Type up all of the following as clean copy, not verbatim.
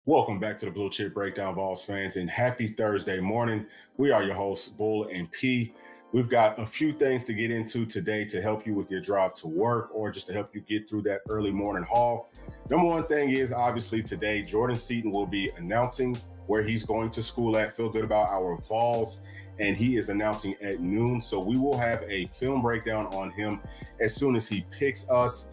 Welcome back to the Blue Chip Breakdown, Vols fans, and happy Thursday morning. We are your hosts, Bull and P. We've got a few things to get into today to help you with your drive to work or just to help you get through that early morning haul. Number one thing is obviously today, Jordan Seaton will be announcing where he's going to school at. Feel good about our Vols, and he is announcing at noon. So we will have a film breakdown on him as soon as he picks us.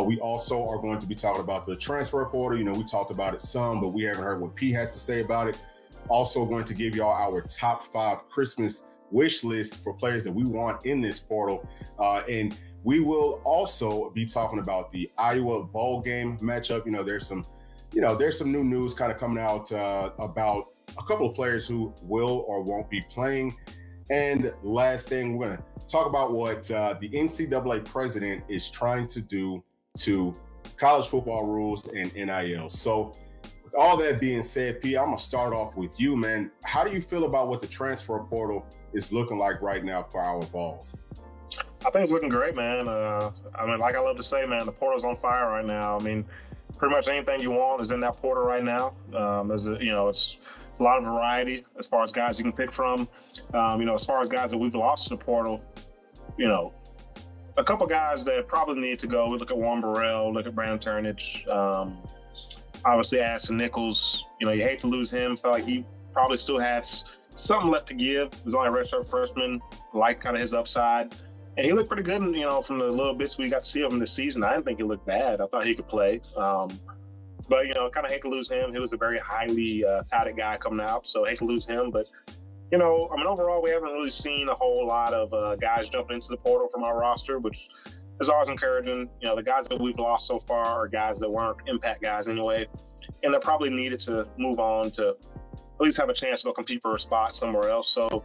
We also are going to be talking about the transfer portal. You know, we talked about it some, but we haven't heard what P has to say about it. Also going to give y'all our top 5 Christmas wish list for players that we want in this portal. And we will also be talking about the Iowa bowl game matchup. There's some new news kind of coming out about a couple of players who will or won't be playing. And last thing, we're going to talk about what the NCAA president is trying to do to college football rules and NIL. So with all that being said, P, I'm going to start off with you, man. How do you feel about what the transfer portal is looking like right now for our Vols? I think it's looking great, man. Like I love to say, man, the portal's on fire right now. I mean, pretty much anything you want is in that portal right now. It's a lot of variety as far as guys you can pick from. As far as guys that we've lost to the portal, a couple guys that probably need to go. We look at Warren Burrell, look at Brandon Turnage, obviously Addison Nichols. You hate to lose him. Felt like he probably still had something left to give. He was only a redshirt freshman, like kind of his upside. And he looked pretty good, from the little bits we got to see of him this season. I didn't think he looked bad. I thought he could play. But, kind of hate to lose him. He was a very highly touted guy coming out, so hate to lose him. But, overall, we haven't really seen a whole lot of guys jumping into the portal from our roster, which is always encouraging. The guys that we've lost so far are guys that weren't impact guys anyway, and they're probably needed to move on to at least have a chance to go compete for a spot somewhere else. So,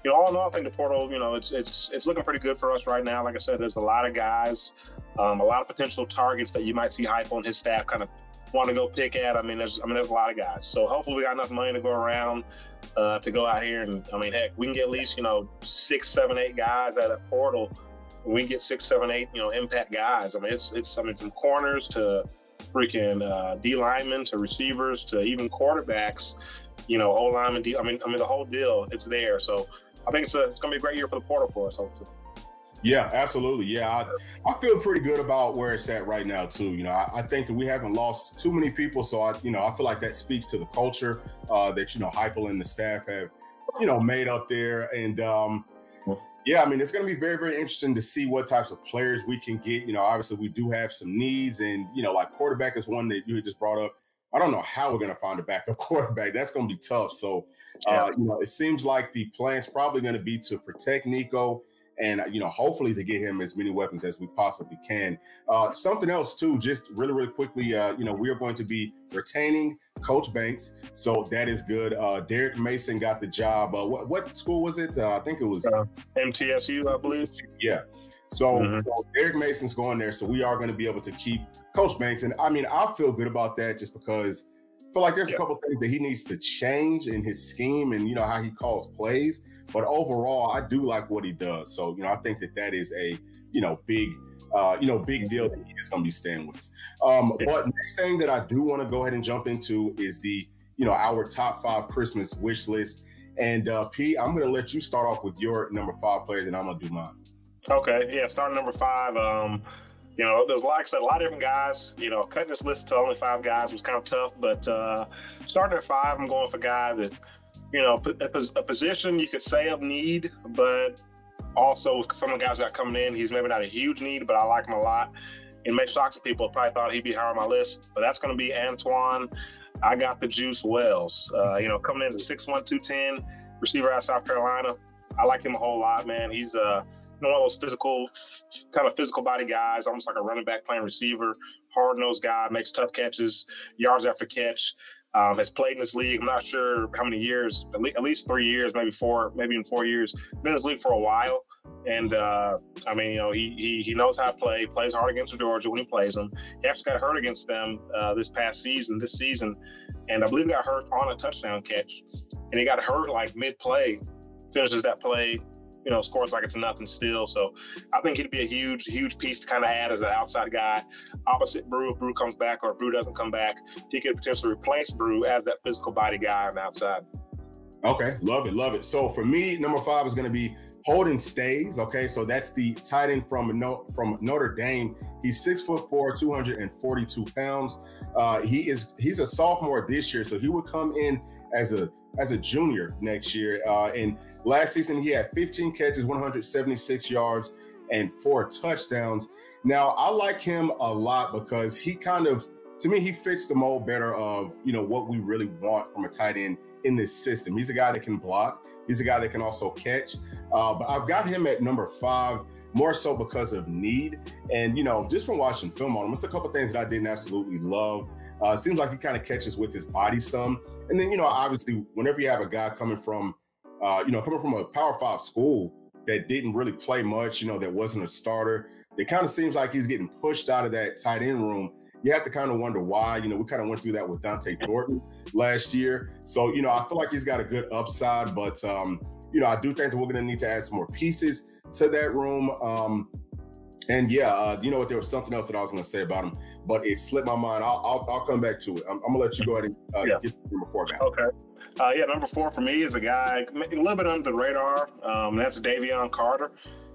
all in all, I think the portal, it's looking pretty good for us right now. Like I said, there's a lot of guys, a lot of potential targets that you might see hype on his staff kind of want to go pick at. There's a lot of guys. So hopefully we got enough money to go around to go out here and, heck, we can get at least, 6, 7, 8 guys out of that portal. We can get 6, 7, 8, impact guys. It's from corners to freaking D linemen to receivers to even quarterbacks, O linemen, the whole deal, it's there. So I think it's going to be a great year for the portal for us, hopefully. Yeah, absolutely. Yeah, I feel pretty good about where it's at right now, too. I think that we haven't lost too many people. So, I feel like that speaks to the culture that, Heupel and the staff have, made up there. And, it's going to be very, very interesting to see what types of players we can get. Obviously, we do have some needs. And, like quarterback is one that you had just brought up. I don't know how we're going to find a backup quarterback. That's going to be tough. So, it seems like the plan's probably going to be to protect Nico and, hopefully to get him as many weapons as we possibly can. Something else, too, just really, really quickly, we are going to be retaining Coach Banks. So that is good. Derek Mason got the job. What school was it? I think it was MTSU, I believe. Yeah. So Derek Mason's going there. So we are going to be able to keep Coach Banks. And I feel good about that just because I feel like there's a couple of things that he needs to change in his scheme and, how he calls plays. But overall, I do like what he does. So, I think that is a, big deal that he is going to be staying with us. But next thing that I do want to go ahead and jump into is the, our top 5 Christmas wish list. And P, I'm going to let you start off with your number 5 players and I'm going to do mine. Okay. Yeah. Starting number 5. There's like I said, a lot of different guys. Cutting this list to only 5 guys was kind of tough. But starting at 5, I'm going for a guy that, a position you could say of need, but also some of the guys that are coming in, he's maybe not a huge need, but I like him a lot. And maybe shocks people probably thought he'd be higher on my list, but that's going to be Antoine. I got the Juice Wells. Coming in at 6'1", 210, receiver out of South Carolina. I like him a whole lot, man. He's one of those physical body guys, almost like a running back playing receiver, hard-nosed guy, makes tough catches, yards after catch. Has played in this league. I'm not sure how many years, at least 3 years, maybe 4, maybe even 4 years. Been in this league for a while. And, he knows how to play, plays hard against Georgia when he plays them. He actually got hurt against them this season. And I believe he got hurt on a touchdown catch. And he got hurt like mid-play, finishes that play, scores like it's nothing still. So I think he'd be a huge piece to kind of add as an outside guy. Opposite Brew, if Brew comes back or if Brew doesn't come back, he could potentially replace Brew as that physical body guy on the outside. Okay, love it. So for me, number 5 is going to be Holden Stays. Okay, so that's the tight end from Notre Dame. He's 6'4", 242 pounds. He's a sophomore this year, so he would come in as a junior next year. And last season he had 15 catches, 176 yards, and 4 touchdowns. Now I like him a lot because he to me, he fits the mold better of what we really want from a tight end in this system. He's a guy that can block. He's a guy that can also catch. But I've got him at number 5 more so because of need. And, just from watching film on him, it's a couple things that I didn't absolutely love. It seems like he kind of catches with his body some. And then, obviously, whenever you have a guy coming from a Power 5 school that didn't really play much, that wasn't a starter, it kind of seems like he's getting pushed out of that tight end room. You have to kind of wonder why. We kind of went through that with Dante Thornton last year. So, I feel like he's got a good upside, but, I do think that we're going to need to add some more pieces to that room. And what? There was something else that I was going to say about him, but it slipped my mind. I'll come back to it. I'm going to let you go ahead and get number 4 guy. Okay. Number 4 for me is a guy a little bit under the radar. That's Davion Carter.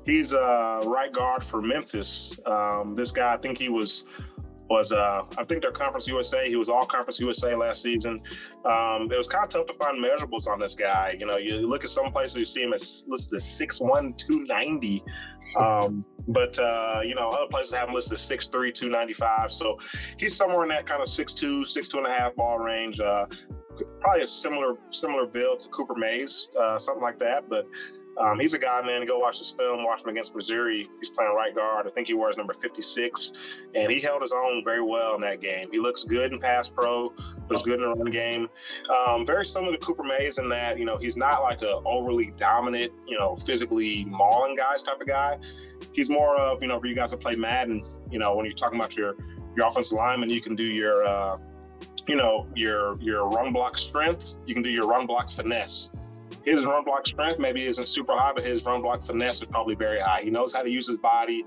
He's a right guard for Memphis. This guy, I think he was I think they're Conference USA. He was all Conference USA last season. It was kind of tough to find measurables on this guy. You look at some places, you see him as listed as 6'1", 290. But other places have him listed as 6'3", 295. So he's somewhere in that kind of 6'2", 6'2.5" ball range. Probably a similar build to Cooper Mays, something like that. But he's a guy, man, go watch this film, watch him against Missouri. He's playing right guard. I think he wears number 56, and he held his own very well in that game. He looks good in pass pro, looks good in the run game. Very similar to Cooper Mays in that, he's not like a overly dominant, physically mauling guys type of guy. He's more of, for you guys that play Madden, when you're talking about your offensive lineman, you can do your run block strength. You can do your run block finesse. His run block strength maybe isn't super high, but his run block finesse is probably very high. He knows how to use his body,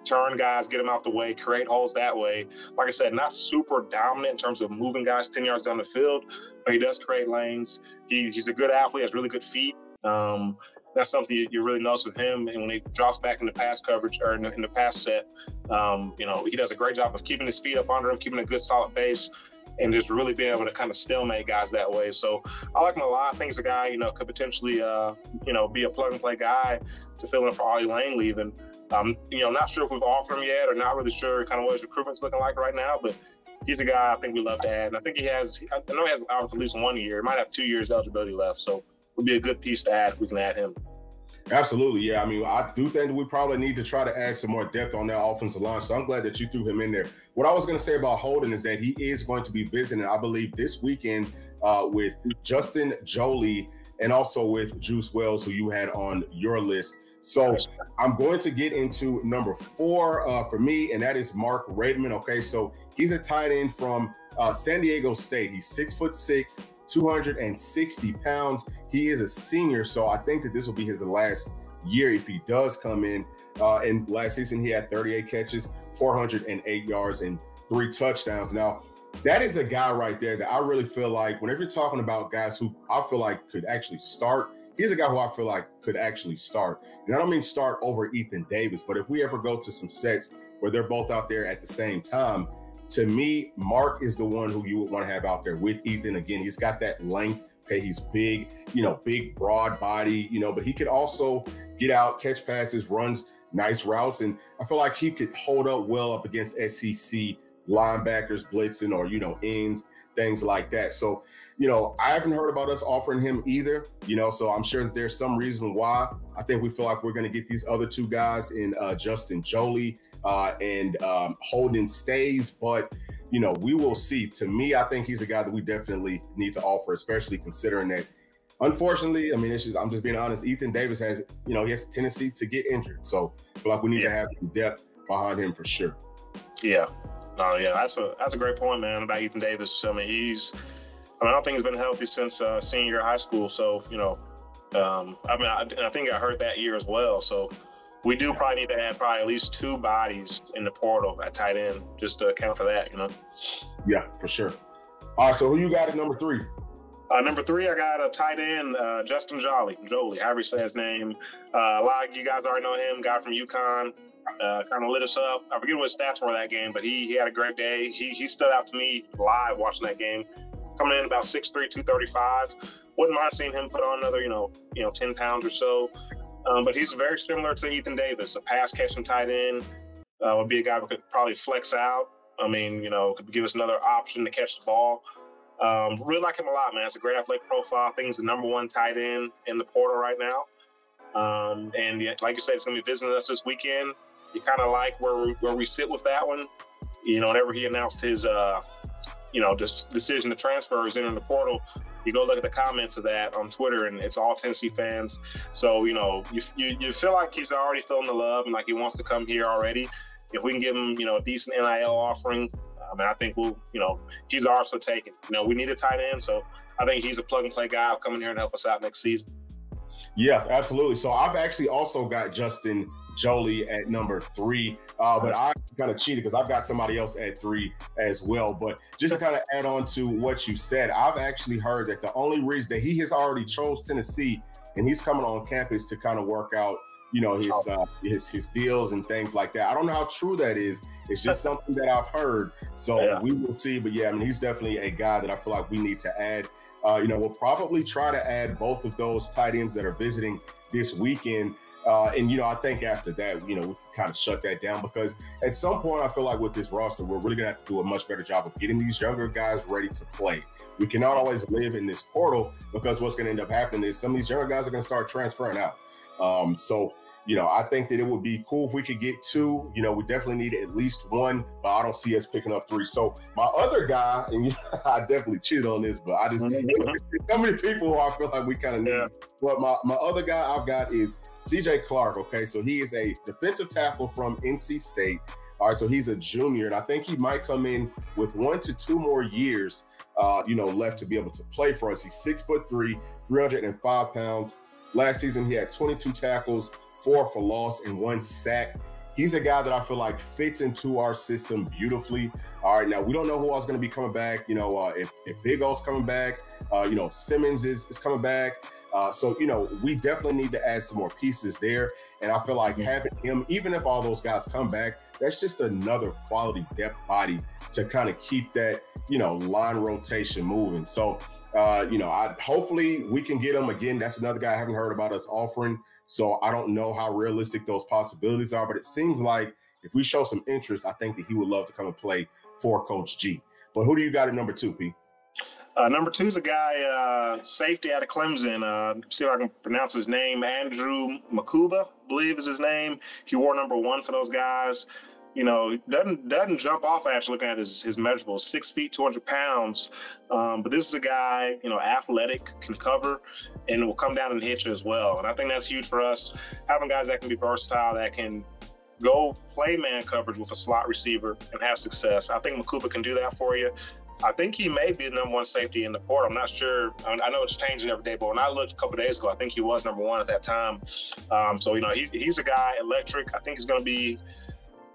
turn guys, get them out the way, create holes that way. Like I said, not super dominant in terms of moving guys 10 yards down the field, but he does create lanes. He's a good athlete, has really good feet. That's something you really notice with him. And when he drops back in the pass coverage or in the pass set, he does a great job of keeping his feet up under him, keeping a good solid base, and just really being able to kind of stalemate guys that way. So I like him a lot. I think he's a guy, could potentially, be a plug-and-play guy to fill in for Ollie Lane leaving. Not sure if we've offered him yet or not really sure kind of what his recruitment's looking like right now, but he's a guy I think we love to add. And I think I know he has at least 1 year. He might have 2 years eligibility left, so it would be a good piece to add if we can add him. Absolutely, yeah. I do think that we probably need to try to add some more depth on that offensive line. So I'm glad that you threw him in there. What I was going to say about Holden is that he is going to be visiting, I believe, this weekend with Justin Jolie and also with Juice Wells, who you had on your list. So I'm going to get into number 4 for me, and that is Mark Redmond. Okay, so he's a tight end from San Diego State. He's 6'6", 260 pounds. He is a senior, so I think that this will be his last year if he does come in. And last season, he had 38 catches, 408 yards, and 3 touchdowns. Now, that is a guy right there that I really feel like whenever you're talking about guys who I feel like could actually start, he's a guy who I feel like could actually start. And I don't mean start over Ethan Davis, but if we ever go to some sets where they're both out there at the same time, to me, Mark is the one who you would want to have out there with Ethan. Again, he's got that length. Okay, he's big, big, broad body, but he could also get out, catch passes, runs nice routes. And I feel like he could hold up well up against SEC linebackers, blitzing, or, ends, things like that. So, I haven't heard about us offering him either, so I'm sure that there's some reason why. I think we feel like we're going to get these other 2 guys in Justin Jolie and Holden Stays, but we will see. To me, I think he's a guy that we definitely need to offer, especially considering that, unfortunately, I'm just being honest, Ethan Davis has, he has a tendency to get injured. So I feel like we need to have some depth behind him for sure. Yeah. That's a great point, man, about Ethan Davis. I don't think he's been healthy since senior year of high school. So, I think I heard that year as well. So we do probably need to add at least 2 bodies in the portal at tight end just to account for that, Yeah, for sure. All right, so who you got at number 3? Number 3, I got a tight end, Justin Jolie, however you say his name. A lot of you guys already know him, guy from UConn. Kind of lit us up. I forget what his stats were that game, but he had a great day. He stood out to me live watching that game. Coming in about 6'3", 235. Wouldn't mind seeing him put on another, 10 pounds or so. But he's very similar to Ethan Davis, a pass catching tight end. Would be a guy who could probably flex out. Could give us another option to catch the ball. Really like him a lot, man. It's a great athletic profile. I think he's the number 1 tight end in the portal right now. And yet, like you said, it's going to be visiting us this weekend. You kind of like where we sit with that one. Whenever he announced his, decision to transfer is in the portal, you go look at the comments of that on Twitter, and it's all Tennessee fans. So, you feel like he's already feeling the love and like he wants to come here already. If we can give him, a decent NIL offering, I think he's ours for taking. We need a tight end, so I think he's a plug-and-play guy coming here and help us out next season. Yeah, absolutely. So I've actually also got Justin Jolie at number 3, but I kind of cheated because I've got somebody else at 3 as well. But just to kind of add on to what you said, I've actually heard that the only reason that he has already chose Tennessee and he's coming on campus to kind of work out his deals and things like that. I don't know how true that is. It's just something that I've heard. So we will see. But yeah, he's definitely a guy that I feel like we need to add. We'll probably try to add both of those tight ends that are visiting this weekend. I think after that, we can kind of shut that down because at some point I feel like with this roster, we're really going to have to do a much better job of getting these younger guys ready to play. We cannot always live in this portal because what's going to end up happening is some of these younger guys are going to start transferring out. I think that it would be cool if we could get 2. We definitely need at least 1, but I don't see us picking up 3. So my other guy, and I definitely cheated on this, but I just so many people who I feel like we kind of need. Yeah. But my other guy I've got is CJ Clark. Okay, so he is a defensive tackle from NC State. All right, so he's a junior, and I think he might come in with 1 to 2 more years, left to be able to play for us. He's 6'3", 305 pounds. Last season, he had 22 tackles, 4 for loss, and 1 sack. He's a guy that I feel like fits into our system beautifully. All right, now we don't know who else is going to be coming back. If Big O's coming back, Simmons is coming back. So we definitely need to add some more pieces there. And I feel like having him, even if all those guys come back, that's just another quality depth body to kind of keep that, line rotation moving. So, hopefully we can get him again. That's another guy I haven't heard about us offering. So I don't know how realistic those possibilities are, but it seems like if we show some interest, I think that he would love to come and play for Coach G. But who do you got at number 2, P? Number 2 is a guy, safety out of Clemson. See if I can pronounce his name. Andrew Makuba, I believe is his name. He wore number 1 for those guys. Doesn't jump off actually looking at his measurables, 6 feet, 200 pounds. But this is a guy, athletic, can cover, and will come down and hit you as well. And I think that's huge for us, having guys that can be versatile, that can go play man coverage with a slot receiver and have success. I think Makuba can do that for you. I think he may be the number 1 safety in the portal. I'm not sure. I know it's changing every day, but when I looked a couple of days ago, I think he was number 1 at that time. He's a guy, electric. I think he's going to be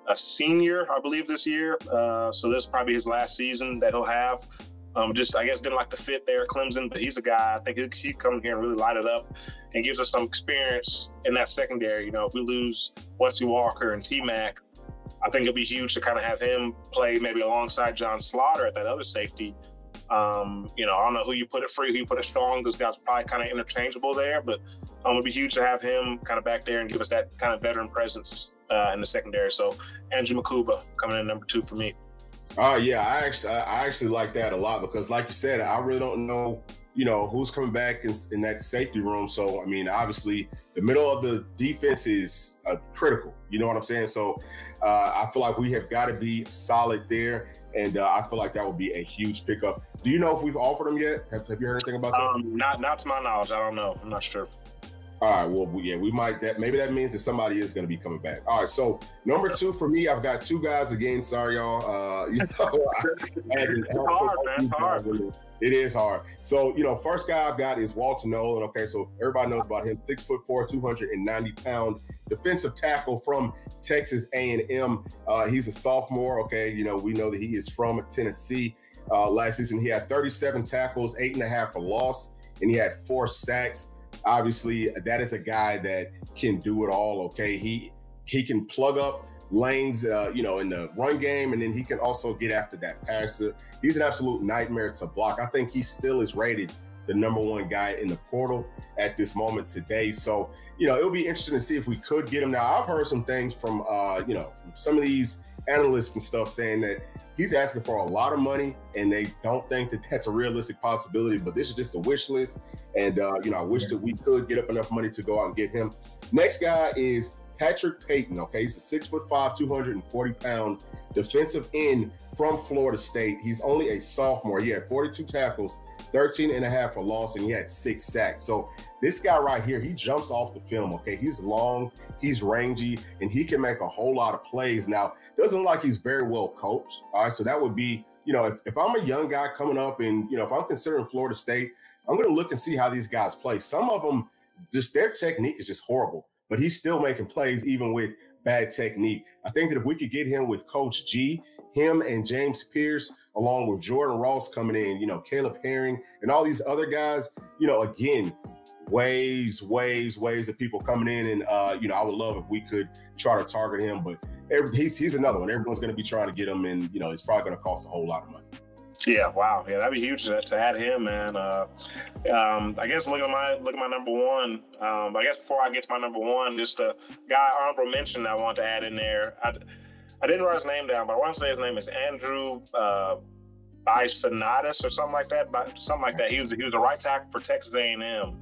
a senior, I believe, this year. So this is probably his last season that he'll have. Didn't like the fit there at Clemson, but he's a guy, I think he'd come here and really light it up and gives us some experience in that secondary. If we lose Wesley Walker and T-Mac, I think it'd be huge to kind of have him play maybe alongside John Slaughter at that other safety. I don't know who you put it free, who you put it strong. Those guys are probably kind of interchangeable there, but it'd be huge to have him kind of back there and give us that kind of veteran presence in the secondary. So Andrew Makuba coming in number 2 for me. Yeah, I actually like that a lot because, like you said, I really don't know, who's coming back in that safety room. So, obviously, the middle of the defense is critical. You know what I'm saying? So, I feel like we have got to be solid there, and I feel like that would be a huge pickup. Do you know if we've offered them yet? Have you heard anything about that? Not to my knowledge. I don't know. I'm not sure. All right. Well, yeah, we might. Maybe that means that somebody is going to be coming back. All right. So number 2 for me, I've got 2 guys again. Sorry, y'all. It's hard, man. It's hard. It is hard. So first guy I've got is Walter Nolan. Okay, so everybody knows about him. 6'4", 290-pound defensive tackle from Texas A&M. He's a sophomore. Okay, we know that he is from Tennessee. Last season he had 37 tackles, 8.5 for loss, and he had 4 sacks. Obviously, that is a guy that can do it all. Okay, he can plug up lanes, in the run game, and then he can also get after that passer. He's an absolute nightmare to block. I think he still is rated the #1 guy in the portal at this moment today. So, it'll be interesting to see if we could get him. Now, I've heard some things from, from some of these analysts and stuff saying that he's asking for a lot of money and they don't think that that's a realistic possibility, but this is just a wish list. And, I wish that we could get up enough money to go out and get him. Next guy is Patrick Payton. Okay, he's a 6'5", 240-pound defensive end from Florida State. He's only a sophomore. He had 42 tackles, 13.5 for loss, and he had 6 sacks. So this guy right here, he jumps off the film. Okay, he's long, he's rangy, and he can make a whole lot of plays. Now, doesn't look like he's very well coached. All right, so that would be, if I'm a young guy coming up and, if I'm considering Florida State, I'm going to look and see how these guys play. Some of them, just their technique is just horrible, but he's still making plays even with bad technique. I think that if we could get him with Coach G, him and James Pierce, along with Jordan Ross coming in, Caleb Herring and all these other guys, again, waves of people coming in. And, I would love if we could try to target him, but he's another one. Everyone's going to be trying to get him, and, it's probably going to cost a whole lot of money. Yeah, wow. Yeah, that'd be huge to add him, man. I guess look at my #1. I guess before I get to my #1, just a guy honorable mention I want to add in there. I didn't write his name down, but I want to say his name is Andrew Bisonatis or something like that. He was a right tackle for Texas A&M,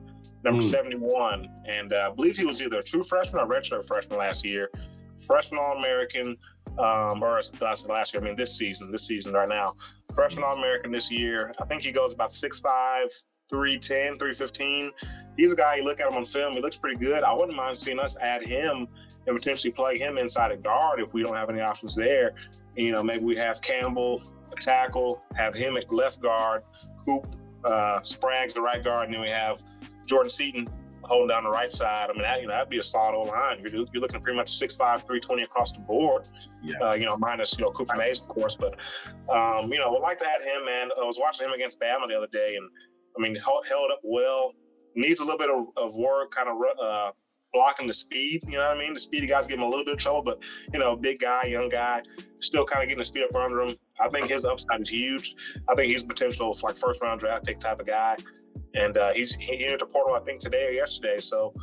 number 71, and I believe he was either a true freshman or redshirt freshman last year. Freshman All-American, or last year. I mean, this season right now. Freshman All-American this year. I think he goes about 6'5", 310, 315. He's a guy, you look at him on film, he looks pretty good. I wouldn't mind seeing us add him and potentially play him inside a guard if we don't have any options there. And, maybe we have Campbell, a tackle, have him at left guard, Coop, Sprague's the right guard, and then we have Jordan Seaton holding down the right side. I mean, that'd be a solid O-line. You're looking at pretty much 6'5", 320 across the board. Yeah. Minus Cooper Mays, of course. But would like to add him, man. I was watching him against Bama the other day, and I mean, held up well. Needs a little bit of work, kind of blocking the speed. You know what I mean? The speedy guys give him a little bit of trouble, but big guy, young guy, still kind of getting the speed up under him. I think his upside is huge. I think he's potential for like first-round draft pick type of guy. And he entered the portal, I think, today or yesterday. So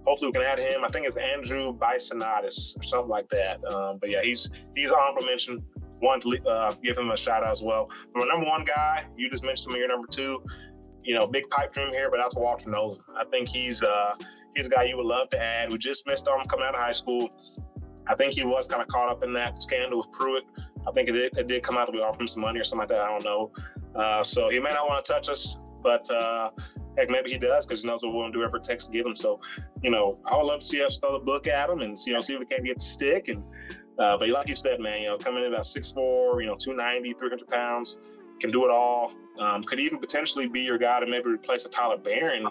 hopefully we can add him. I think it's Andrew Bisonatis or something like that. But yeah, he's honorable mention. Want to give him a shout out as well. But my #1 guy, you just mentioned him, your #2. Big pipe dream here, but that's Walter Nolan. I think he's a guy you would love to add. We just missed on him coming out of high school. I think he was kind of caught up in that scandal with Pruitt. I think it did come out that we offered him some money or something like that. I don't know. So he may not want to touch us. But heck, maybe he does because he knows what we're going to do whatever it takes to get him. So, I would love to see us throw the book at him and see if we can get to stick. And but like you said, man, coming in about 6'4", 290, 300 pounds, can do it all. Could even potentially be your guy to maybe replace a Tyler Barron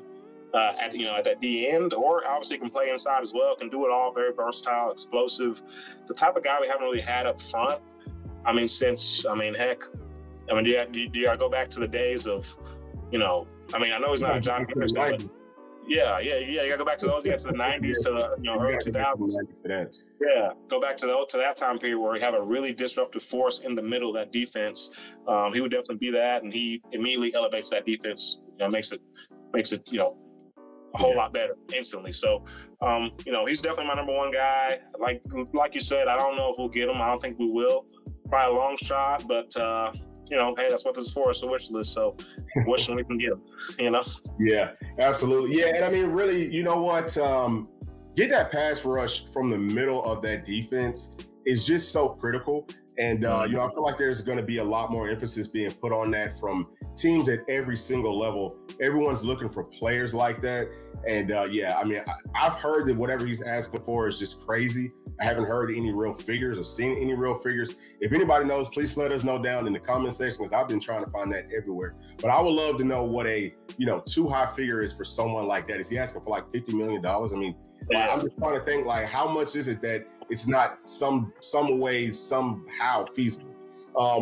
at that D end, or obviously can play inside as well. Can do it all. Very versatile, explosive. The type of guy we haven't really had up front. I mean, heck. Do you got to go back to the days of. I know he's not a John Henderson, but you gotta go back to those, to the 90s to the early 2000s. Yeah, go back to that time period where we have a really disruptive force in the middle of that defense. He would definitely be that, and he immediately elevates that defense. Makes it a whole lot better instantly. So, he's definitely my #1 guy. Like you said, I don't know if we'll get him. I don't think we will. Probably a long shot, but. Hey, that's what this is for. It's a wish list. So wishing we can get them, Yeah, absolutely. Yeah. And I mean, really, you know what? Get that pass rush from the middle of that defense is just so critical. And, I feel like there's going to be a lot more emphasis being put on that from teams at every single level. Everyone's looking for players like that. And I've heard that whatever he's asking for is just crazy. I haven't heard any real figures or seen any real figures. If anybody knows, please let us know down in the comment section, because I've been trying to find that everywhere. But I would love to know what a, too high figure is for someone like that. Is he asking for like $50 million? I mean, I'm just trying to think, like, how much is it that it's not some ways, somehow feasible?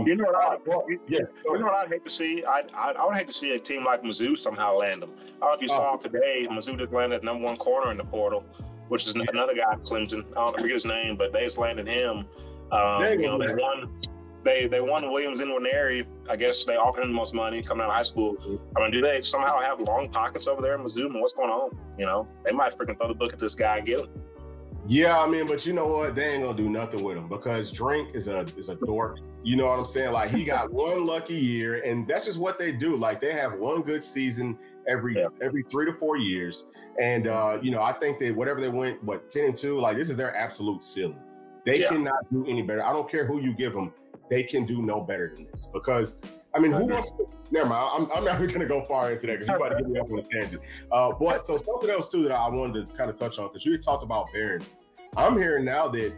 You know what I'd hate to see? I would hate to see a team like Mizzou somehow land them. I don't know if you saw today, Mizzou just landed #1 corner in the portal, which is another guy at Clemson. I don't forget his name, but they just landed him. They won Williams and Nwaneri. I guess they offered him the most money coming out of high school. I mean, do they somehow have long pockets over there in Mizzou? And what's going on? They might freaking throw the book at this guy and get him. Yeah, I mean, but you know what? They ain't gonna do nothing with him, because Drink is a dork. You know what I'm saying? Like, he got one lucky year, and that's just what they do. Like, they have one good season every 3 to 4 years. And I think that whatever they went, 10-2, like, this is their absolute ceiling. They cannot do any better. I don't care who you give them, they can do no better than this. Because I mean, who wants to? Never mind. I'm not even going to go far into that, because you're about to get me up on a tangent. But so something else too that I wanted to kind of touch on, because you had talked about Barron. I'm hearing now that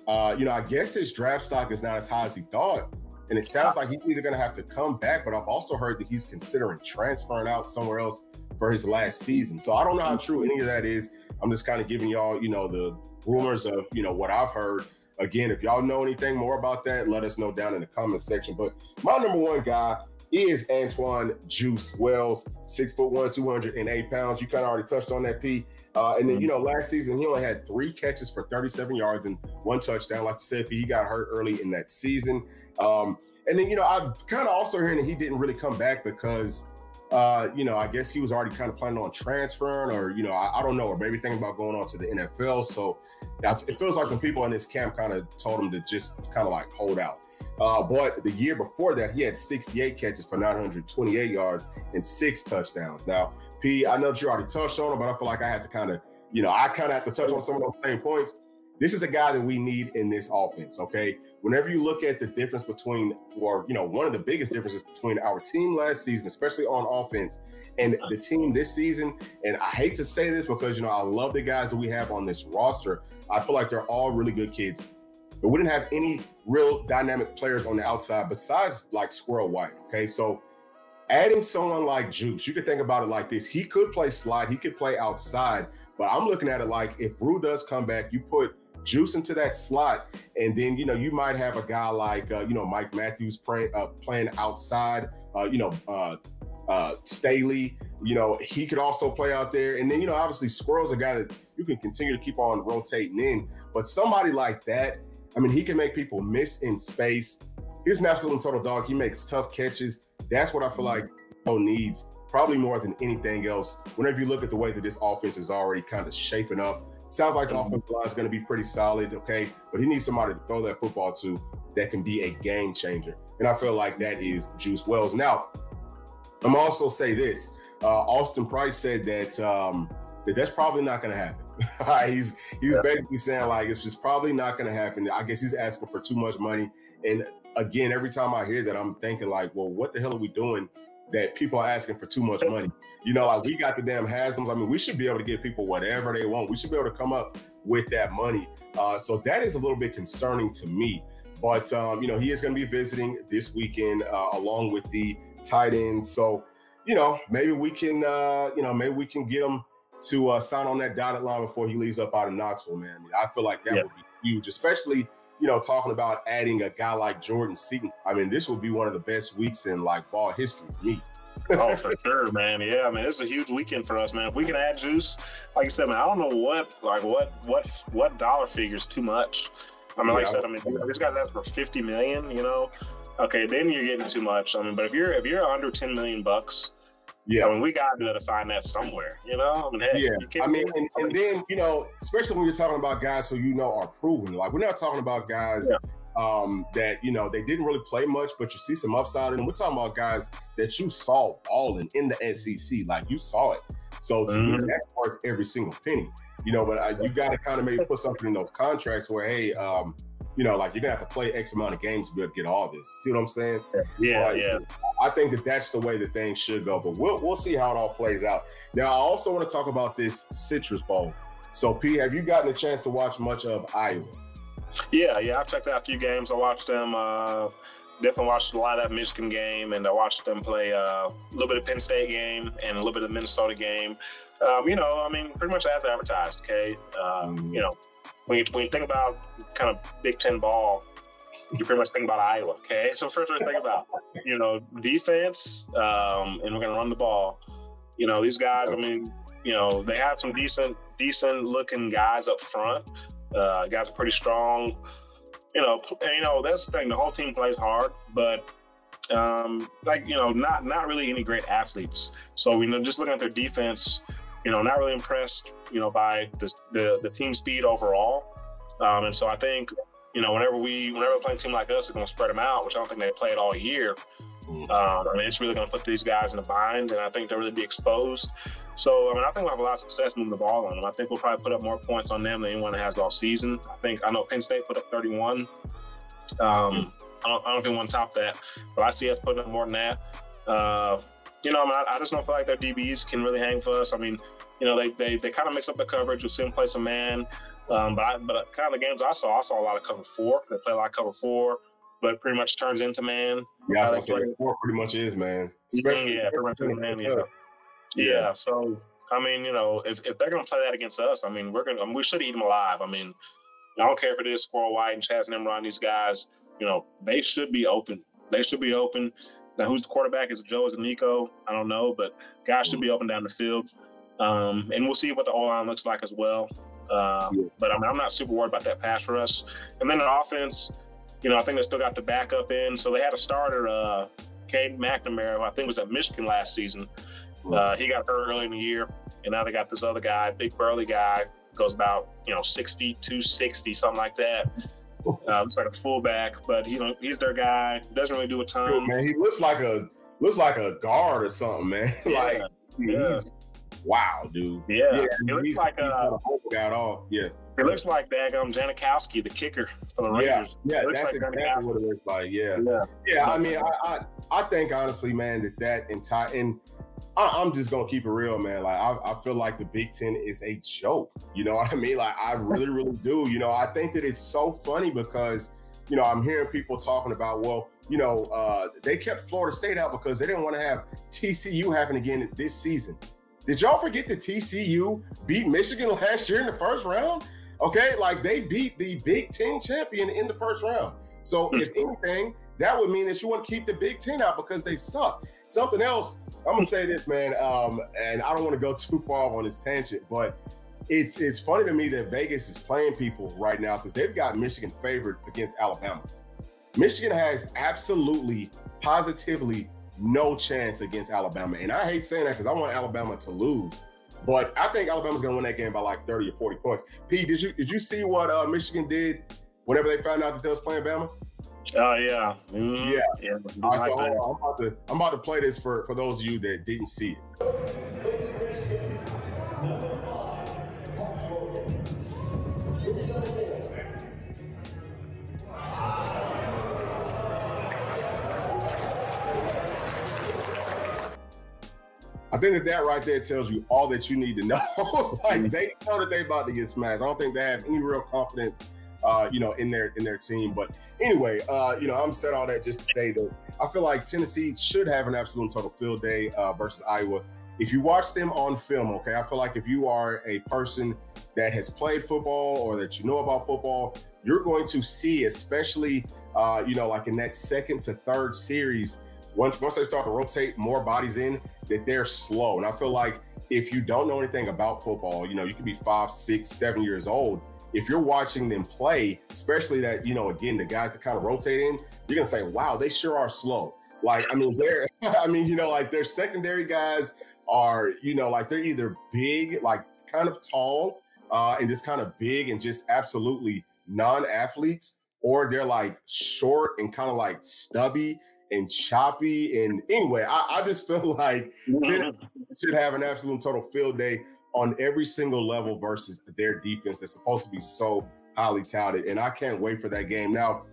I guess his draft stock is not as high as he thought, and it sounds like he's either going to have to come back. But I've also heard that he's considering transferring out somewhere else for his last season. So I don't know how true any of that is. I'm just kind of giving y'all, the rumors of what I've heard. Again, if y'all know anything more about that, let us know down in the comment section. But my number one guy is Antoine Juice Wells, 6'1", 208 pounds. You kind of already touched on that, P. And then, last season, he only had 3 catches for 37 yards and 1 touchdown. Like you said, P, he got hurt early in that season. And then, I'm kind of also hearing that he didn't really come back because, I guess he was already kind of planning on transferring, or, I don't know, or maybe thinking about going on to the NFL. So it feels like some people in this camp kind of told him to just kind of like hold out. But the year before that, he had 68 catches for 928 yards and 6 touchdowns. Now, P, I know that you already touched on it, but I feel like I have to kind of, I kind of have to touch on some of those same points. This is a guy that we need in this offense, okay? Whenever you look at the difference between, or, one of the biggest differences between our team last season, especially on offense, and the team this season, and I hate to say this because, I love the guys that we have on this roster. I feel like they're all really good kids. But we didn't have any real dynamic players on the outside besides like Squirrel White, okay? So adding someone like Juice, you could think about it like this. He could play slide, he could play outside, but I'm looking at it like if Brew does come back, you put Juice into that slot, and then, you might have a guy like, Mike Matthews playing outside, Staley, he could also play out there. And then, obviously Squirrel's a guy that you can continue to keep on rotating in, but somebody like that, I mean, he can make people miss in space. He's an absolute and total dog. He makes tough catches. That's what I feel like Bo needs, probably more than anything else. Whenever you look at the way that this offense is already kind of shaping up, sounds like the offensive line is going to be pretty solid, okay? But he needs somebody to throw that football to that can be a game changer. And I feel like that is Juice Wells. Now, I'm also say this. Austin Price said that that's probably not going to happen. He's basically saying like it's just probably not going to happen. I guess he's asking for too much money. And again, every time I hear that, I'm thinking like, well, what the hell are we doing that people are asking for too much money? Like we got the damn Haslam's. I mean, we should be able to give people whatever they want. We should be able to come up with that money. So that is a little bit concerning to me. But, he is going to be visiting this weekend along with the tight end. So, maybe we can, get him to sign on that dotted line before he leaves up out of Knoxville, man. I mean, I feel like that would be huge, especially, talking about adding a guy like Jordan Seaton. I mean, this would be one of the best weeks in like ball history for me. Oh, for sure, man. Yeah, I mean, it's a huge weekend for us, man. If we can add Juice, like I said, man, I don't know what dollar figure's too much. I mean, like I said, this guy's asking for $50 million, Okay, then you're getting too much. I mean, but if you're under $10 million, I mean, we got to find that somewhere, I mean, hey, and then, especially when you're talking about guys who are proven. Like, we're not talking about guys that, they didn't really play much, but you see some upside in them. We're talking about guys that you saw balling in the SEC. Like, you saw it. So to me, that's worth every single penny. But you got to kind of maybe put something in those contracts where, hey, like you're gonna have to play X amount of games to be able to get all this. See what I'm saying? Yeah, yeah. I think that's the way that things should go, but we'll see how it all plays out. Now, I also want to talk about this Citrus Bowl. So, P, have you gotten a chance to watch much of Iowa? Yeah, I've checked out a few games. I watched them. Definitely watched a lot of that Michigan game, and I watched them play a little bit of Penn State game and a little bit of the Minnesota game. Pretty much as advertised. Okay, when you think about kind of Big Ten ball, you pretty much think about Iowa. Okay, so first we think about defense, and we're gonna run the ball. These guys. They have some decent looking guys up front. Guys are pretty strong. That's the thing. The whole team plays hard, but not really any great athletes. So just looking at their defense, not really impressed, by the team speed overall. And so I think, whenever we play a team like us, it's going to spread them out, which I don't think they played all year. It's really going to put these guys in a bind, and I think they'll really be exposed. So, I think we'll have a lot of success moving the ball on them. I think we'll probably put up more points on them than anyone has all season. I know Penn State put up 31. I don't think we want to top that, but I see us putting up more than that. I just don't feel like their DBs can really hang for us. They kind of mix up the coverage. We'll see them play some man. But kind of the games I saw a lot of cover 4. They play a lot of cover 4, but pretty much turns into man. Yeah, I was going to say 4 pretty much is man. Especially pretty much is man. Yeah. So, if they're going to play that against us, we should eat them alive. I don't care if it is Squirrel White and Chaz Nimrod, these guys, they should be open. Now, who's the quarterback? Is it Joe? Is it Nico? I don't know, but guys should be open down the field. And we'll see what the O-line looks like as well. But I'm not super worried about that pass rush. And then the offense, I think they still got the backup in. So they had a starter, Cade McNamara, who I think was at Michigan last season. He got hurt early in the year, and now they got this other guy, big burly guy, goes about 6 feet, 260, something like that. Looks like a fullback, but he's their guy. Doesn't really do a ton. Dude, man, he looks like a guard or something, man. He's wow, dude. Yeah. He looks like a guy at all. Yeah. It looks like Janikowski, the kicker for the Rangers. Yeah, that's like exactly what it looks like. Yeah. I think honestly, man, that entire and I'm just gonna keep it real, man. I feel like the Big Ten is a joke. You know what I mean? I really, really do. I think that it's so funny because I'm hearing people talking about, they kept Florida State out because they didn't want to have TCU happen again this season. Did y'all forget that TCU beat Michigan last year in the first round? Okay, they beat the Big Ten champion in the first round. So if anything, that would mean that you want to keep the Big Ten out because they suck. Something else, I'm gonna say this, man, and I don't want to go too far on this tangent, but it's funny to me that Vegas is playing people right now because they've got Michigan favored against Alabama. Michigan has absolutely, positively no chance against Alabama. And I hate saying that because I want Alabama to lose. But I think Alabama's going to win that game by 30 or 40 points. Pete, did you see what Michigan did whenever they found out that they was playing Bama? Oh, yeah. Mm-hmm. Yeah. All right, so I'm about to play this for those of you that didn't see it. I think that right there tells you all that you need to know. They know that they about to get smashed. I don't think they have any real confidence, in their team. But anyway, I'm said all that just to say that I feel like Tennessee should have an absolute total field day versus Iowa. If you watch them on film, okay, I feel like if you are a person that has played football or that you know about football, you're going to see, especially, in that second to third series, once they start to rotate more bodies in, that they're slow. And I feel like if you don't know anything about football, you could be 5, 6, 7 years old. If you're watching them play, especially that, again, the guys that kind of rotate in, you're going to say, wow, they sure are slow. Their secondary guys are, they're either big, kind of tall, and just kind of big and just absolutely non-athletes, or they're short and kind of stubby and choppy. And anyway, I just feel like Tennessee should have an absolute total field day on every single level versus their defense that's supposed to be so highly touted, and I can't wait for that game. Now,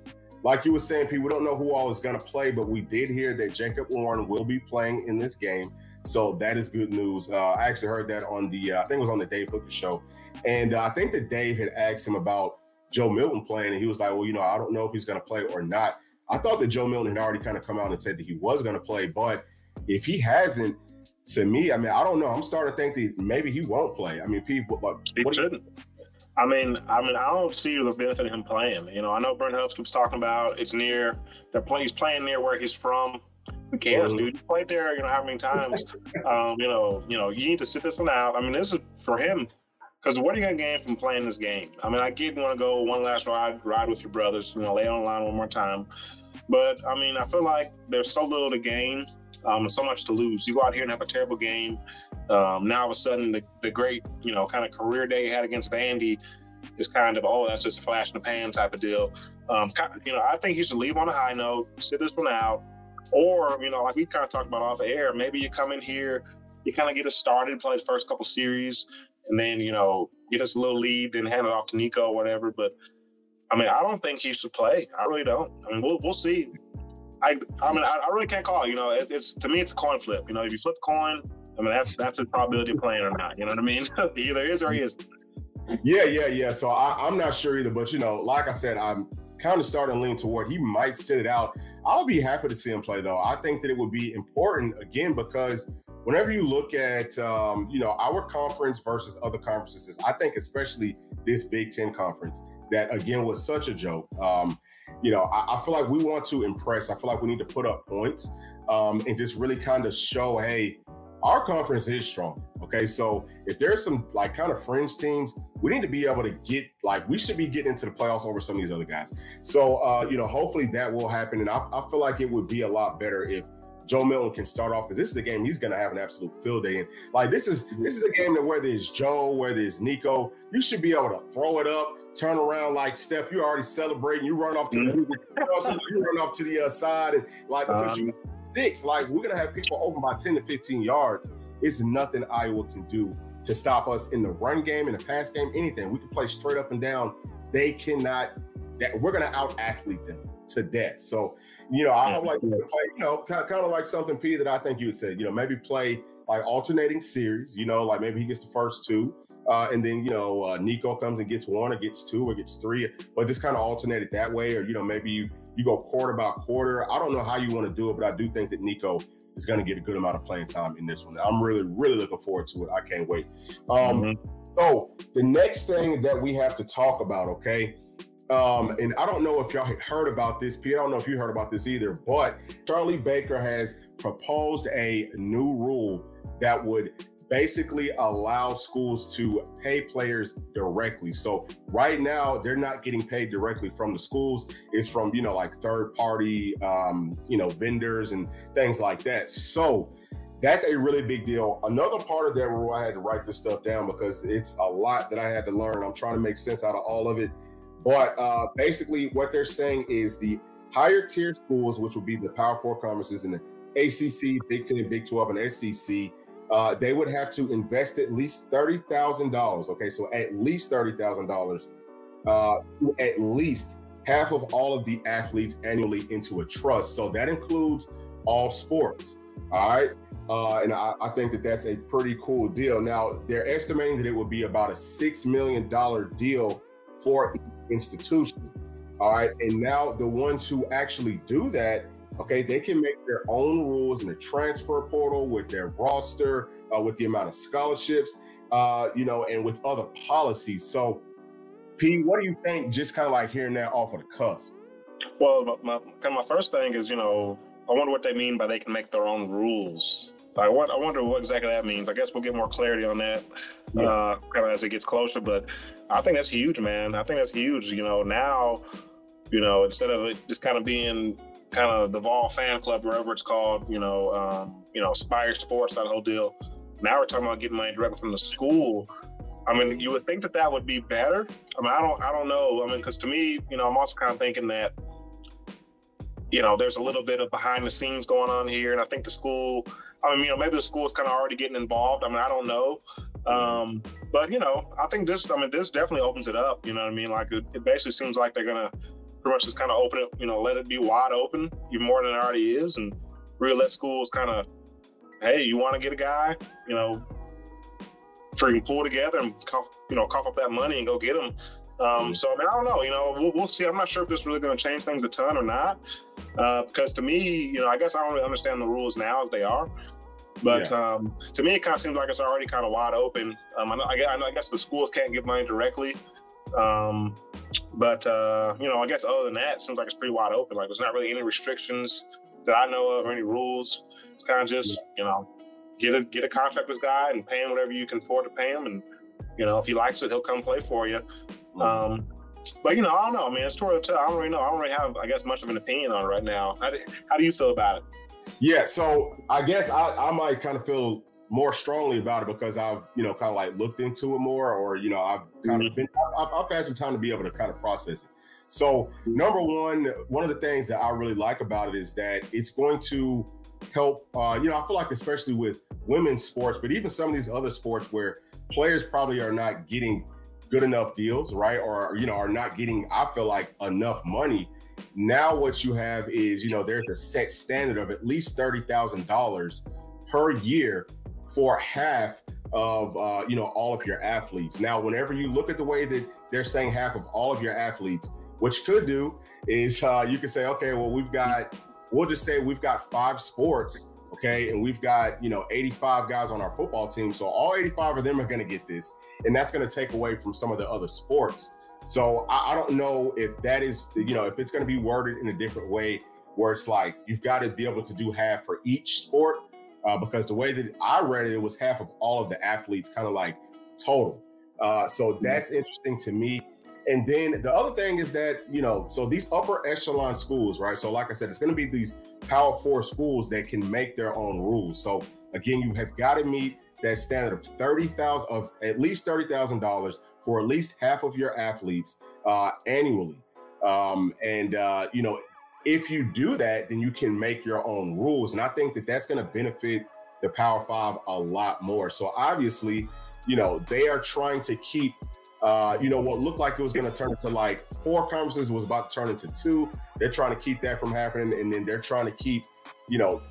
like you were saying, Pete, we don't know who all is going to play, but we did hear that Jacob Warren will be playing in this game. So that is good news. I actually heard that on I think it was on the Dave Hooker show. And I think that Dave had asked him about Joe Milton playing, and he was like, well, I don't know if he's going to play or not. I thought that Joe Milton had already kind of come out and said that he was going to play, but if he hasn't, to me, I don't know. I'm starting to think that maybe he won't play. People, he shouldn't. I don't see the benefit of him playing. I know Brent Hubbs keeps talking about it's near. He's playing near where he's from. Who cares, dude? You played there, how many times? You need to sit this one out. this is for him. Because what are you going to gain from playing this game? I get you want to go one last ride with your brothers, lay on the line one more time. But, I feel like there's so little to gain, and so much to lose. You go out here and have a terrible game. Now, all of a sudden, the great, kind of career day he had against Vandy is kind of, that's just a flash in the pan type of deal. I think he should leave on a high note, sit this one out. Or, like we kind of talked about off the air, maybe you come in here, you kind of get us started, play the first couple series, and then, get us a little lead, then hand it off to Nico or whatever. But, I don't think he should play. I really don't. We'll see. I really can't call it. It's to me, it's a coin flip. If you flip the coin, that's a probability of playing or not. You know what I mean? He either is or he isn't. Yeah. So I'm not sure either. But, like I said, I'm kind of starting to lean toward he might sit it out. I'll be happy to see him play, though. I think that it would be important, again, because whenever you look at, our conference versus other conferences, I think especially this Big Ten conference, that, again, was such a joke. I feel like we want to impress. I feel like we need to put up points and just really kind of show, hey, our conference is strong. Okay, so if there's some kind of fringe teams, we need to be able to get we should be getting into the playoffs over some of these other guys. So hopefully that will happen, and I feel like it would be a lot better if Joe Milton can start off, because this is a game he's going to have an absolute field day in. This is a game that whether it's Joe, whether it's Nico, you should be able to throw it up, turn around like Steph. You're already celebrating. You run off to the side, and because you 6, we're gonna have people over by 10 to 15 yards. It's nothing Iowa can do to stop us in the run game, in the pass game, anything. We can play straight up and down. They cannot. We're gonna out athlete them to death. So, I would like to play, kind of like something, P, that I think you would say. Maybe play alternating series. Maybe he gets the first 2. And then, Nico comes and gets 1 or gets 2 or gets 3, but just kind of alternate it that way. Or, maybe you go quarter by quarter. I don't know how you want to do it, but I do think that Nico is going to get a good amount of playing time in this one. I'm really, really looking forward to it. I can't wait. So the next thing that we have to talk about, okay, and I don't know if y'all heard about this, Pete. I don't know if you heard about this either, but Charlie Baker has proposed a new rule that would basically allow schools to pay players directly. So right now, they're not getting paid directly from the schools. It's from, third party, vendors and things like that. So that's a really big deal. Another part of that rule, I had to write this stuff down because it's a lot that I had to learn. I'm trying to make sense out of all of it. But basically what they're saying is the higher tier schools, which would be the Power 4 conferences in the ACC, Big 10, Big 12, and SEC, they would have to invest at least $30,000. Okay, so at least $30,000 to at least half of all of the athletes annually into a trust. So that includes all sports. All right. And I think that that's a pretty cool deal. Now, they're estimating that it would be about a $6 million deal for institution. All right. And now the ones who actually do that, okay, they can make their own rules in the transfer portal with their roster, with the amount of scholarships, and with other policies. So, P, what do you think, just kind of hearing that off of the cusp? Well, my first thing is, I wonder what they mean by they can make their own rules. I wonder what exactly that means. I guess we'll get more clarity on that kind of as it gets closer. But I think that's huge, man. I think that's huge. Now, instead of it just kind of being kind of the Vol fan club, wherever it's called, Spire Sports, that whole deal. Now we're talking about getting money directly from the school. You would think that would be better. I don't know. Because to me, I'm also kind of thinking that, there's a little bit of behind the scenes going on here. And I think the school, maybe the school is kind of already getting involved. I don't know. But I think this definitely opens it up. You know what I mean? Like it basically seems like they're gonna pretty much just kind of open it. Let it be wide open, even more than it already is, and really let schools kind of, hey, you want to get a guy, freaking pull together and cough up that money and go get him. So I don't know. We'll see. I'm not sure if this is really going to change things a ton or not. Because to me, I guess I don't really understand the rules now as they are. But to me, it kind of seems like it's already kind of wide open. I guess the schools can't give money directly. But I guess other than that, it seems like it's pretty wide open. Like there's not really any restrictions that I know of or any rules. It's kind of just, get a contract with this guy and pay him whatever you can afford to pay him. And, if he likes it, he'll come play for you. But, I don't know. I mean, it's too early to tell. I don't really know. I don't really have, I guess, much of an opinion on it right now. How do you feel about it? Yeah, so I guess I might kind of feel more strongly about it because I've, kind of like looked into it more, or, I've kind of I've had some time to be able to kind of process it. So number one of the things that I really like about it is that it's going to help, I feel like especially with women's sports, but even some of these other sports where players probably are not getting good enough deals, right? Or, are not getting, I feel like, enough money. Now what you have is, there's a set standard of at least $30,000 per year for half of, all of your athletes. Now, whenever you look at the way that they're saying half of all of your athletes, what you could do is you could say, okay, well, we'll just say we've got 5 sports, okay, and we've got, 85 guys on our football team. So all 85 of them are going to get this, and that's going to take away from some of the other sports. So I don't know if that is, if it's going to be worded in a different way where it's like you've got to be able to do half for each sport, because the way that I read it, it was half of all of the athletes, kind of like total. So that's interesting to me. And then the other thing is that, so these upper echelon schools, right? So like I said, it's going to be these Power 4 schools that can make their own rules. So again, you have got to meet that standard of at least $30,000 for at least half of your athletes annually. If you do that, then you can make your own rules. And I think that that's going to benefit the Power 5 a lot more. So obviously, they are trying to keep, what looked like it was going to turn into like 4 conferences was about to turn into 2. They're trying to keep that from happening. And then they're trying to keep,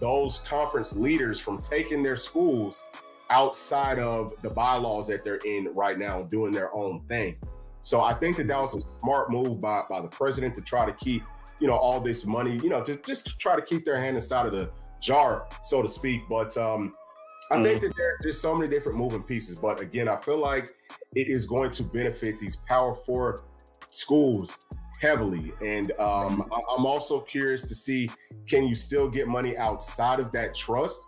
those conference leaders from taking their schools outside of the bylaws that they're in right now, doing their own thing. So I think that was a smart move by the president to try to keep, all this money, to just try to keep their hand inside of the jar, so to speak. But I think that there are just so many different moving pieces. But again, I feel like it is going to benefit these Power 4 schools heavily. And I'm also curious to see, can you still get money outside of that trust?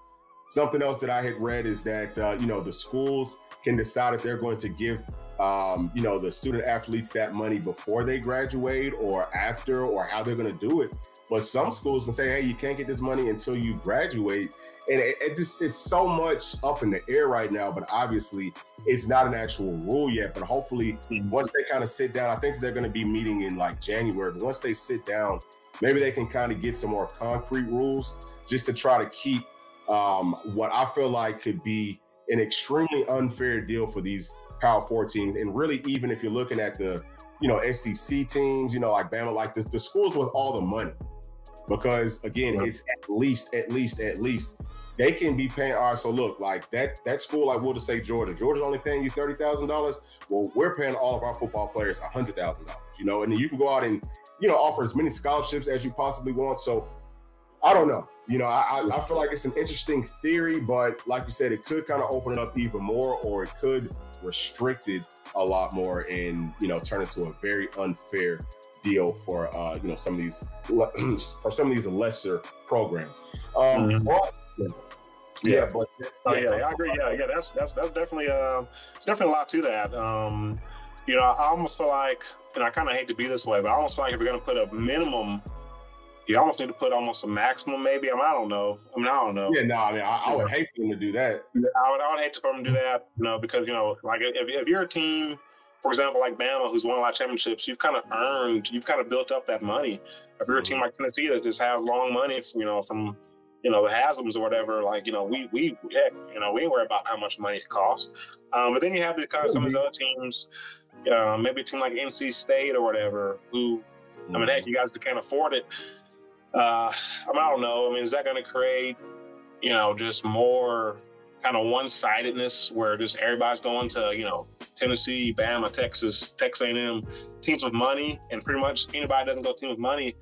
Something else that I had read is that, the schools can decide if they're going to give, the student athletes that money before they graduate or after, or how they're going to do it. But some schools can say, hey, you can't get this money until you graduate. And it's so much up in the air right now, but obviously it's not an actual rule yet. But hopefully once they kind of sit down, I think they're going to be meeting in like January. But once they sit down, maybe they can kind of get some more concrete rules just to try to keep what I feel like could be an extremely unfair deal for these Power 4 teams. And really, even if you're looking at the, SEC teams, like Bama, like the schools with all the money, because again, it's at least they can be paying. All right, so look, like that school, like we'll just say Georgia's only paying you $30,000. Well, we're paying all of our football players $100,000, and then you can go out and, offer as many scholarships as you possibly want. So I don't know. I feel like it's an interesting theory, but like you said, it could kind of open it up even more, or it could restrict it a lot more and, turn into a very unfair deal for, some of these lesser programs. I agree. Yeah. That's definitely, it's definitely a lot to that. I almost feel like, and I kind of hate to be this way, but I almost feel like if you're going to put a minimum, you almost need to put almost a maximum, maybe. I don't know. Yeah, no, I would hate for them to do that. I would hate for them to do that, because, like if you're a team, for example, like Bama, who's won a lot of championships, you've kind of built up that money. If you're a team like Tennessee that just has long money, from the Haslam's or whatever, like, heck, we ain't worried about how much money it costs. But then you have the kind of some of these other teams, maybe a team like NC State or whatever, who, I mean, heck, you guys can't afford it. I don't know. I mean, is that going to create, just more kind of one-sidedness where just everybody's going to, Tennessee, Bama, Texas A&M, teams with money, and pretty much anybody doesn't go team with money,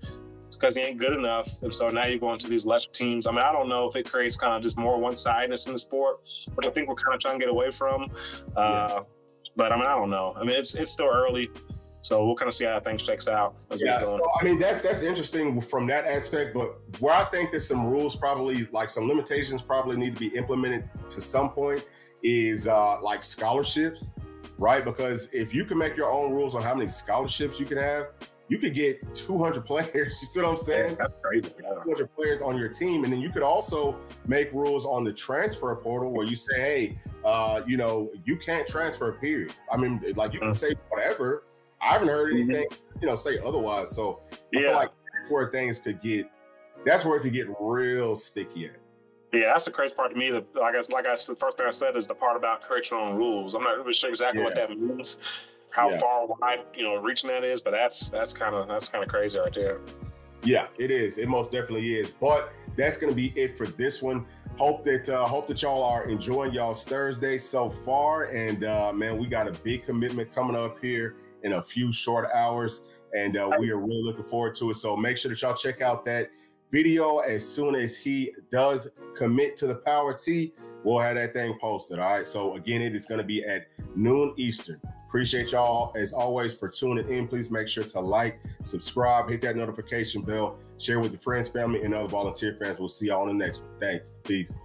it's because they ain't good enough. And so now you're going to these lesser teams. I mean, I don't know if it creates kind of just more one-sidedness in the sport, which I think we're kind of trying to get away from. But I mean, I don't know. I mean, it's still early. So we'll kind of see how things checks out. So I mean, that's interesting from that aspect. But where I think that some rules probably, like some limitations probably need to be implemented to some point is like scholarships, right? Because if you can make your own rules on how many scholarships you can have, you could get 200 players. You see what I'm saying? Yeah, that's crazy. 200 players on your team. And then you could also make rules on the transfer portal where you say, hey, you can't transfer, period. I mean, like you can say whatever. I haven't heard anything, say otherwise. So I feel like that's where things could get real sticky at. Yeah, that's the crazy part to me. That like I said, the first thing I said is the part about create your own rules. I'm not really sure exactly what that means, how far wide, reaching that is, but that's kind of crazy right there. Yeah, it is. It most definitely is. But that's going to be it for this one. Hope that y'all are enjoying y'all's Thursday so far. And man, we got a big commitment coming up here in a few short hours, and we are really looking forward to it. So make sure that y'all check out that video as soon as he does commit to the Power T. We'll have that thing posted. All right. So again, it is going to be at noon Eastern. Appreciate y'all as always for tuning in. Please make sure to like, subscribe, hit that notification bell, share with your friends, family, and other volunteer fans. We'll see y'all on the next one. Thanks. Peace.